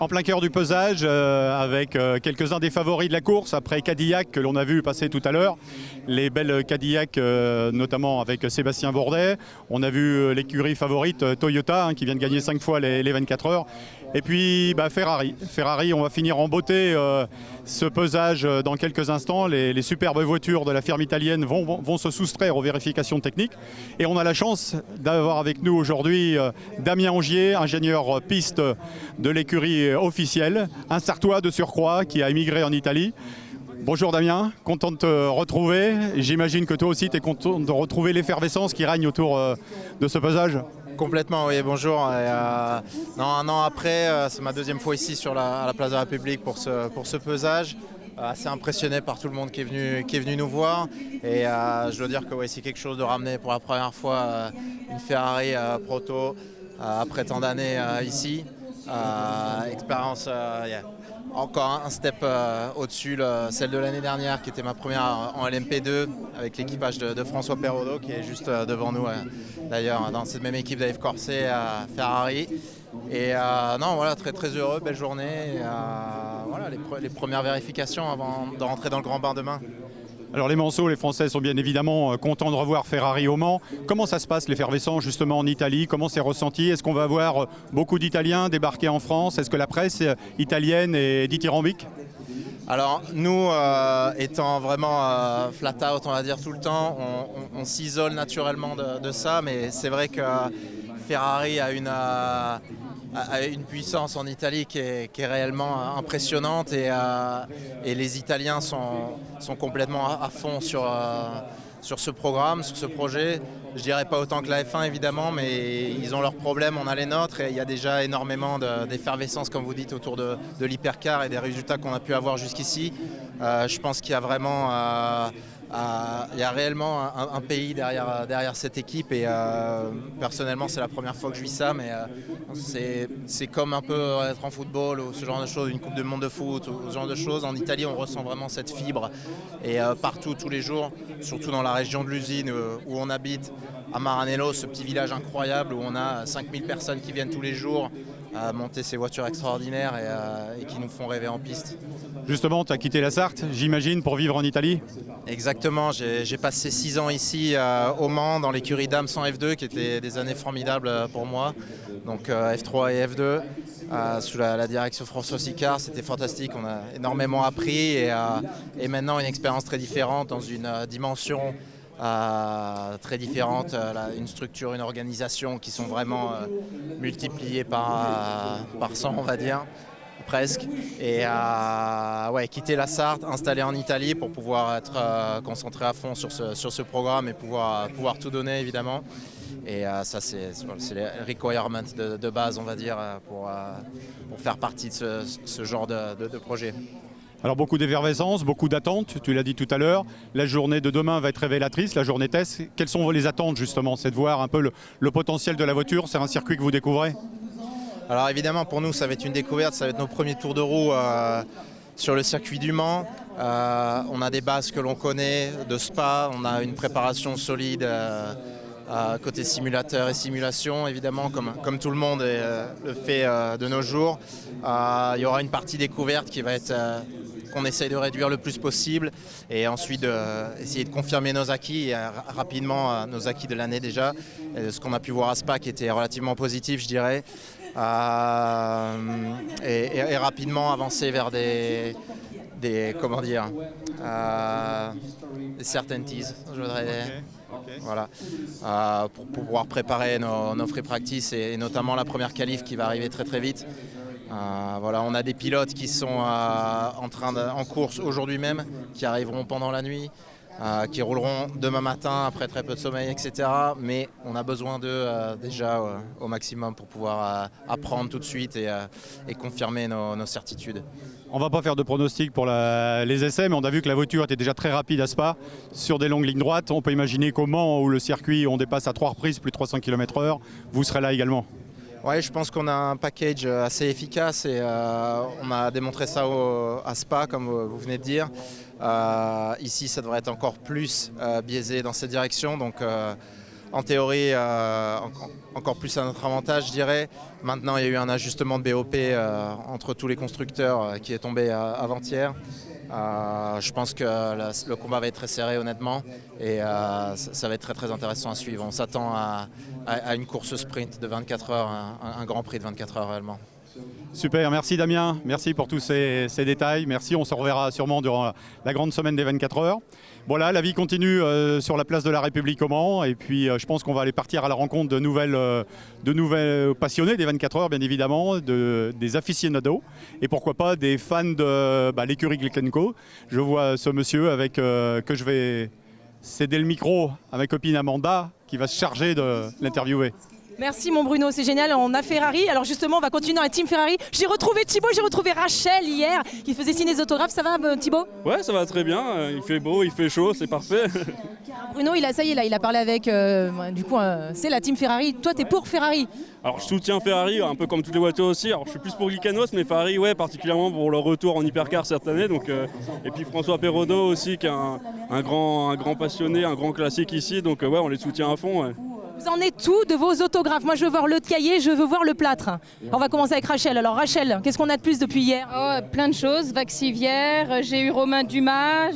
En plein cœur du pesage, avec quelques-uns des favoris de la course, après Cadillac que l'on a vu passer tout à l'heure, les belles Cadillac notamment avec Sébastien Bourdet. On a vu l'écurie favorite Toyota qui vient de gagner 5 fois les 24 heures. Et puis Ferrari. Ferrari, on va finir en beauté ce pesage dans quelques instants. Les superbes voitures de la firme italienne vont se soustraire aux vérifications techniques. Et on a la chance d'avoir avec nous aujourd'hui Damien Angier, ingénieur piste de l'écurie officielle, un Sartois de surcroît qui a émigré en Italie. Bonjour Damien, content de te retrouver. J'imagine que toi aussi tu es content de retrouver l'effervescence qui règne autour de ce pesage. Complètement, oui, bonjour. Non, un an après, c'est ma deuxième fois ici à la place de la République pour ce pesage. Assez impressionné par tout le monde qui est venu nous voir. Et je dois dire que c'est quelque chose de ramener pour la première fois une Ferrari proto après tant d'années ici. Expérience encore un step au-dessus, celle de l'année dernière qui était ma première en LMP2 avec l'équipage de François Perraudot qui est juste devant nous d'ailleurs dans cette même équipe d'Yves Corset à Ferrari. Et non, voilà, très très heureux, belle journée. Et, voilà, les premières vérifications avant de rentrer dans le grand bain demain. Alors les Manceaux, les Français sont bien évidemment contents de revoir Ferrari au Mans. Comment ça se passe l'effervescence justement en Italie? Comment c'est ressenti? Est-ce qu'on va voir beaucoup d'Italiens débarquer en France? Est-ce que la presse italienne est dithyrambique? Alors nous, étant vraiment flat out, on va dire tout le temps, on s'isole naturellement de ça, mais c'est vrai que Ferrari a une puissance en Italie qui est réellement impressionnante et les Italiens sont complètement à fond sur ce programme, sur ce projet. Je dirais pas autant que la F1 évidemment, mais ils ont leurs problèmes, on a les nôtres et il y a déjà énormément d'effervescence comme vous dites autour de l'hypercar et des résultats qu'on a pu avoir jusqu'ici. Je pense qu'il y a vraiment il y a réellement un pays derrière cette équipe et personnellement c'est la première fois que je vis ça, mais c'est comme un peu être en football ou ce genre de choses, une coupe du monde de foot ou ce genre de choses. En Italie on ressent vraiment cette fibre et partout tous les jours, surtout dans la région de l'usine où on habite, à Maranello, ce petit village incroyable où on a 5000 personnes qui viennent tous les jours monter ces voitures extraordinaires et qui nous font rêver en piste. Justement, tu as quitté la Sarthe, j'imagine, pour vivre en Italie? Exactement, j'ai passé 6 ans ici au Mans, dans l'écurie Dams en F2, qui étaient des années formidables pour moi. Donc F3 et F2, sous la direction François Sicard, c'était fantastique, on a énormément appris et maintenant une expérience très différente dans une dimension très différente, une structure, une organisation qui sont vraiment multipliées par 100 on va dire. Presque. Et quitter la Sarthe, installer en Italie pour pouvoir être concentré à fond sur ce programme et pouvoir tout donner évidemment. Et ça c'est les requirements de base on va dire pour faire partie de ce genre de projet. Alors beaucoup d'effervescence, beaucoup d'attentes, tu l'as dit tout à l'heure. La journée de demain va être révélatrice, la journée test. Quelles sont les attentes justement? C'est de voir un peu le potentiel de la voiture, c'est un circuit que vous découvrez? Alors évidemment pour nous ça va être une découverte, ça va être nos premiers tours de roue sur le circuit du Mans. On a des bases que l'on connaît de Spa, on a une préparation solide côté simulateur et simulation évidemment comme tout le monde le fait de nos jours. Il y aura une partie découverte qui va être qu'on essaye de réduire le plus possible et ensuite essayer de confirmer nos acquis rapidement, nos acquis de l'année déjà, et ce qu'on a pu voir à Spa qui était relativement positif je dirais. Et rapidement avancer vers des comment dire des certainties je voudrais okay. Voilà, pour pouvoir préparer nos free practice et notamment la première qualif qui va arriver très très vite. Voilà, on a des pilotes qui sont en course aujourd'hui même, qui arriveront pendant la nuit, qui rouleront demain matin après très peu de sommeil, etc. Mais on a besoin d'eux déjà au maximum pour pouvoir apprendre tout de suite et confirmer nos certitudes. On va pas faire de pronostics pour les essais, mais on a vu que la voiture était déjà très rapide à Spa sur des longues lignes droites. On peut imaginer qu'au Mans, où le circuit, on dépasse à 3 reprises plus de 300 km/h, vous serez là également. Oui, je pense qu'on a un package assez efficace et on a démontré ça à Spa, comme vous venez de dire. Ici, ça devrait être encore plus biaisé dans cette direction. Donc, en théorie encore plus à notre avantage, je dirais. Maintenant, il y a eu un ajustement de BOP entre tous les constructeurs qui est tombé avant-hier. Je pense que le combat va être très serré honnêtement et ça va être très intéressant à suivre. On s'attend à une course sprint de 24 heures, un grand prix de 24 heures réellement. Super, merci Damien, merci pour tous ces détails, merci, on se reverra sûrement durant la grande semaine des 24 heures. Voilà, la vie continue sur la place de la République au Mans et puis je pense qu'on va aller partir à la rencontre de nouvelles passionnés des 24 heures bien évidemment, des aficionados et pourquoi pas des fans de l'écurie Glickenco. Je vois ce monsieur avec que je vais céder le micro à ma copine Amanda qui va se charger de l'interviewer. Merci mon Bruno, c'est génial, on a Ferrari. Alors justement, on va continuer dans la team Ferrari. J'ai retrouvé Thibaut, j'ai retrouvé Rachel hier, qui faisait signer des autographes. Ça va Thibaut? Ouais, ça va très bien, il fait beau, il fait chaud, c'est parfait. Bruno, ça y est, là, il a parlé avec, c'est la team Ferrari. Toi, t'es pour Ferrari? Alors je soutiens Ferrari, un peu comme toutes les voitures aussi. Alors je suis plus pour Glickenhaus, mais Ferrari, ouais, particulièrement pour leur retour en hypercar cette année. Donc, et puis François Perraudot aussi, qui est un grand passionné, un grand classique ici. Donc ouais, on les soutient à fond. Ouais. Vous en êtes tout de vos autographes? Moi, je veux voir le cahier, je veux voir le plâtre. On va commencer avec Rachel. Alors Rachel, qu'est-ce qu'on a de plus depuis hier? Plein de choses, Vaxivière, j'ai eu Romain Dumas,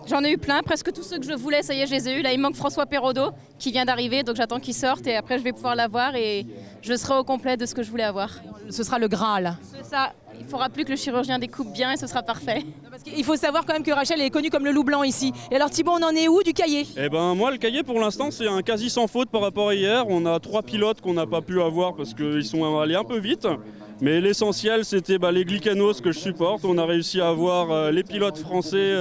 j'en ai eu plein, presque tous ceux que je voulais, ça y est, je les ai eu. Là, il manque François Perraudot qui vient d'arriver, donc j'attends qu'il sorte et après je vais pouvoir l'avoir et je serai au complet de ce que je voulais avoir. Ce sera le Graal. C'est ça, il faudra plus que le chirurgien découpe bien et ce sera parfait. Parce qu'il faut savoir quand même que Rachel est connue comme le loup blanc ici. Et alors Thibaut, on en est où du cahier? Eh ben moi, le cahier pour l'instant, c'est un quasi sans faute par rapport à hier. On a 3 pilotes qu'on n'a pas pu avoir parce qu'ils sont allés un peu vite. Mais l'essentiel, c'était les Glickenhaus que je supporte. On a réussi à avoir les pilotes français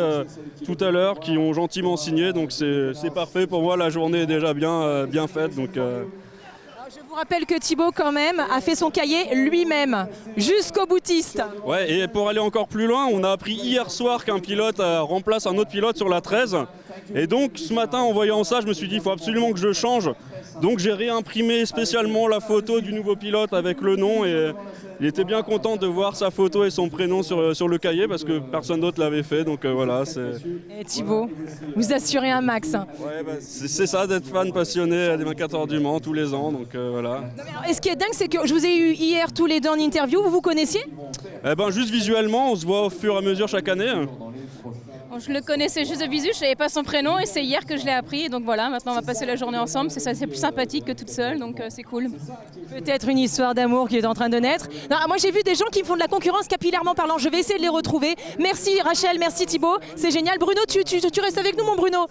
tout à l'heure qui ont gentiment signé. Donc c'est parfait pour moi, la journée est déjà bien faite. Donc, Je vous rappelle que Thibaut, quand même, a fait son cahier lui-même, jusqu'au boutiste. Ouais, et pour aller encore plus loin, on a appris hier soir qu'un pilote remplace un autre pilote sur la 13. Et donc, ce matin, en voyant ça, je me suis dit, il faut absolument que je change. Donc, j'ai réimprimé spécialement la photo du nouveau pilote avec le nom. Et il était bien content de voir sa photo et son prénom sur le cahier parce que personne d'autre l'avait fait. Donc, voilà. Et Thibaut, vous assurez un max. Ouais, c'est ça d'être fan passionné des 24 heures du Mans tous les ans. Donc, voilà. Et ce qui est dingue, c'est que je vous ai eu hier tous les deux en interview. Vous vous connaissiez? Eh ben, juste visuellement, on se voit au fur et à mesure chaque année. Je le connaissais juste de visu, je ne savais pas son prénom et c'est hier que je l'ai appris. Donc voilà, maintenant on va passer la journée ensemble, c'est plus sympathique que toute seule, donc c'est cool. Peut-être une histoire d'amour qui est en train de naître. Non, moi j'ai vu des gens qui me font de la concurrence capillairement parlant, je vais essayer de les retrouver. Merci Rachel, merci Thibaut, c'est génial. Bruno, tu restes avec nous mon Bruno.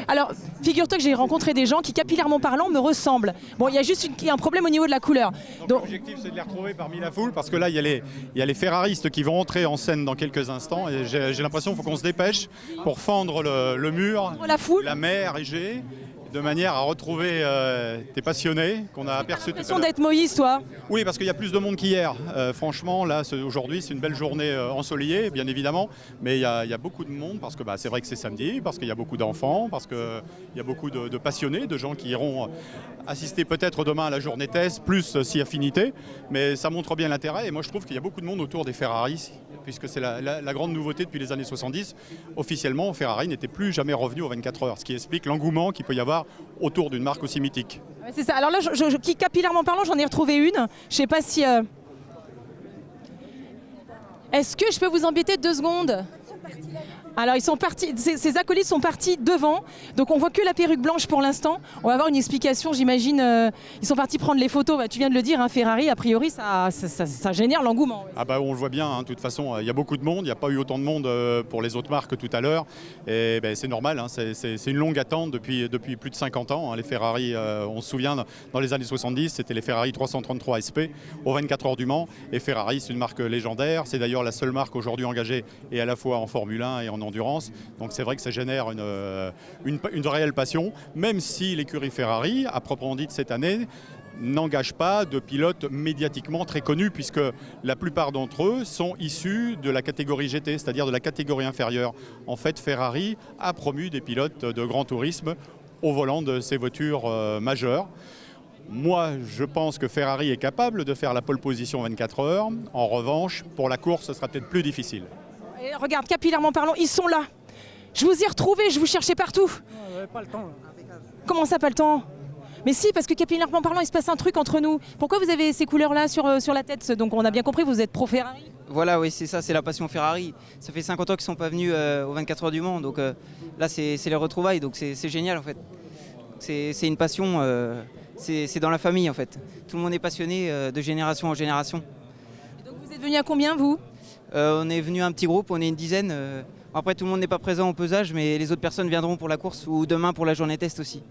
Alors, figure-toi que j'ai rencontré des gens qui capillairement parlant me ressemblent. Bon, il y a juste un problème au niveau de la couleur. Donc l'objectif c'est de les retrouver parmi la foule parce que là il y a les ferraristes qui vont entrer en scène dans quelques instants et j'ai l'impression qu'il faut qu'on se dépêche pour fendre le mur, la mer Égée, de manière à retrouver tes passionnés qu'on a aperçus tout à l'heure. D'être Moïse, toi? Oui, parce qu'il y a plus de monde qu'hier. Franchement, là, aujourd'hui, c'est une belle journée ensoleillée, bien évidemment, mais il y a beaucoup de monde parce que c'est vrai que c'est samedi, parce qu'il y a beaucoup d'enfants, parce qu'il y a beaucoup de passionnés, de gens qui iront assister peut-être demain à la journée test, plus si affinité, mais ça montre bien l'intérêt et moi je trouve qu'il y a beaucoup de monde autour des Ferrari, puisque c'est la grande nouveauté depuis les années 70. Officiellement, Ferrari n'était plus jamais revenu aux 24 heures, ce qui explique l'engouement qu'il peut y avoir autour d'une marque aussi mythique. Ouais, c'est ça. Alors là, qui capillairement parlant, j'en ai retrouvé une. Je sais pas si... Est-ce que je peux vous embêter 2 secondes? Alors ils sont partis, ces acolytes sont partis devant, donc on voit que la perruque blanche pour l'instant. On va avoir une explication, j'imagine. Ils sont partis prendre les photos. Tu viens de le dire, hein, Ferrari, a priori, ça génère l'engouement. Ah on le voit bien, hein, de toute façon, il y a beaucoup de monde. Il n'y a pas eu autant de monde pour les autres marques tout à l'heure. Et c'est normal, hein, c'est une longue attente depuis plus de 50 ans. Hein. Les Ferrari, on se souvient, dans les années 70, c'était les Ferrari 333 SP aux 24 heures du Mans. Et Ferrari, c'est une marque légendaire. C'est d'ailleurs la seule marque aujourd'hui engagée et à la fois en Formule 1 et en endurance. Donc c'est vrai que ça génère une réelle passion, même si l'écurie Ferrari, à proprement dit cette année, n'engage pas de pilotes médiatiquement très connus, puisque la plupart d'entre eux sont issus de la catégorie GT, c'est-à-dire de la catégorie inférieure. En fait, Ferrari a promu des pilotes de grand tourisme au volant de ses voitures majeures. Moi, je pense que Ferrari est capable de faire la pole position 24 heures. En revanche, pour la course, ce sera peut-être plus difficile. Et regarde, capillairement parlant, ils sont là. Je vous ai retrouvés, je vous cherchais partout. Pas le temps. Comment ça, pas le temps? Mais si, parce que capillairement parlant, il se passe un truc entre nous. Pourquoi vous avez ces couleurs-là sur la tête? Donc on a bien compris, vous êtes pro Ferrari. Voilà, oui, c'est ça, c'est la passion Ferrari. Ça fait 50 ans qu'ils ne sont pas venus aux 24 heures du Mans, donc là c'est les retrouvailles, donc c'est génial en fait. C'est une passion, c'est dans la famille en fait. Tout le monde est passionné de génération en génération. Et donc vous êtes venus à combien vous? On est venu un petit groupe, on est une dizaine. Après tout le monde n'est pas présent au pesage, mais les autres personnes viendront pour la course ou demain pour la journée test aussi.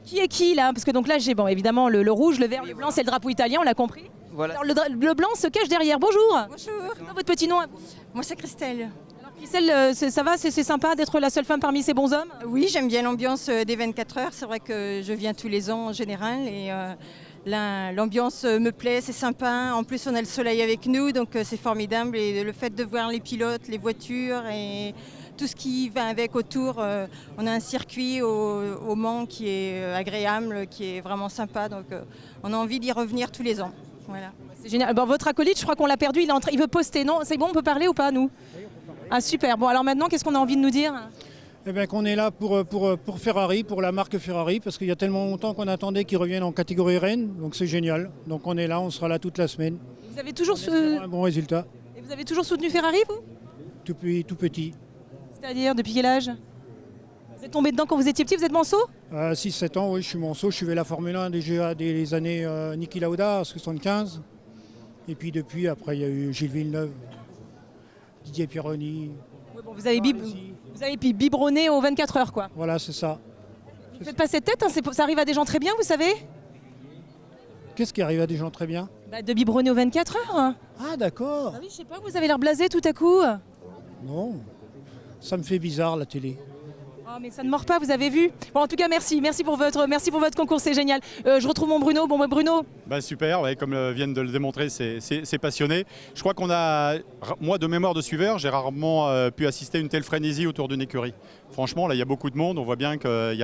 Qui est qui là? Parce que donc là j'ai évidemment le rouge, le vert, le blanc, c'est le drapeau italien, on l'a compris. Voilà. Alors le blanc se cache derrière. Bonjour. Bonjour, Comment votre petit nom? moi c'est Christelle. Alors Christelle, ça va, c'est sympa d'être la seule femme parmi ces bons hommes? Oui, j'aime bien l'ambiance des 24 heures. C'est vrai que je viens tous les ans en général et l'ambiance me plaît, c'est sympa. En plus, on a le soleil avec nous, donc c'est formidable. Et le fait de voir les pilotes, les voitures et tout ce qui va avec autour, on a un circuit au Mans qui est agréable, qui est vraiment sympa. Donc on a envie d'y revenir tous les ans. Voilà. C'est génial. Bon, votre acolyte, je crois qu'on l'a perdu, il veut poster. Non, c'est bon, on peut parler ou pas, nous? Ah super. Bon, alors maintenant, qu'est-ce qu'on a envie de nous dire? Eh bien, qu'on est là pour Ferrari, pour la marque Ferrari, parce qu'il y a tellement longtemps qu'on attendait qu'ils reviennent en catégorie Rennes, donc c'est génial. Donc on est là, on sera là toute la semaine. Vous avez toujours, Un bon résultat, Et vous avez toujours soutenu Ferrari, vous? tout petit. C'est-à-dire, depuis quel âge? Vous êtes tombé dedans quand vous étiez petit, vous êtes manceau? À 6-7 ans, oui, je suis Monceau, je suivais la Formule 1 déjà dès les années Niki Lauda, en 75. Et puis depuis, après, il y a eu Gilles Villeneuve, Didier Pironi. Ouais, bon, vous avez biberonné aux 24 heures, quoi. Voilà, c'est ça. Vous faites pas cette tête, hein, ça arrive à des gens très bien, vous savez? Qu'est-ce qui arrive à des gens très bien? De biberonner aux 24 heures. Ah, d'accord. Ah oui, je sais pas, vous avez l'air blasé tout à coup. Non, ça me fait bizarre, la télé. Oh, mais ça ne mord pas, vous avez vu. Bon, en tout cas, merci pour votre concours, c'est génial. Je retrouve mon Bruno. Bon, Bruno. Super, ouais, comme viennent de le démontrer, c'est passionné. Je crois qu'on a, moi de mémoire de suiveur, j'ai rarement pu assister à une telle frénésie autour d'une écurie. Franchement, là, il y a beaucoup de monde, on voit bien que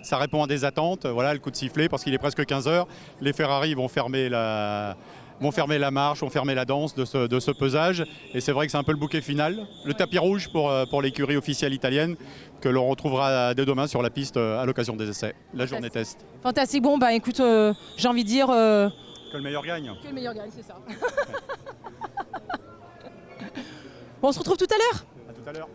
ça répond à des attentes. Voilà, le coup de sifflet, parce qu'il est presque 15 h. Les Ferrari vont fermer la marche, vont fermer la danse de ce pesage. Et c'est vrai que c'est un peu le bouquet final, le tapis rouge pour l'écurie officielle italienne, que l'on retrouvera dès demain sur la piste à l'occasion des essais, la journée test. Fantastique. Bon, écoute, j'ai envie de dire... Que le meilleur gagne. Que le meilleur gagne, c'est ça. Bon, on se retrouve tout à l'heure. À tout à l'heure.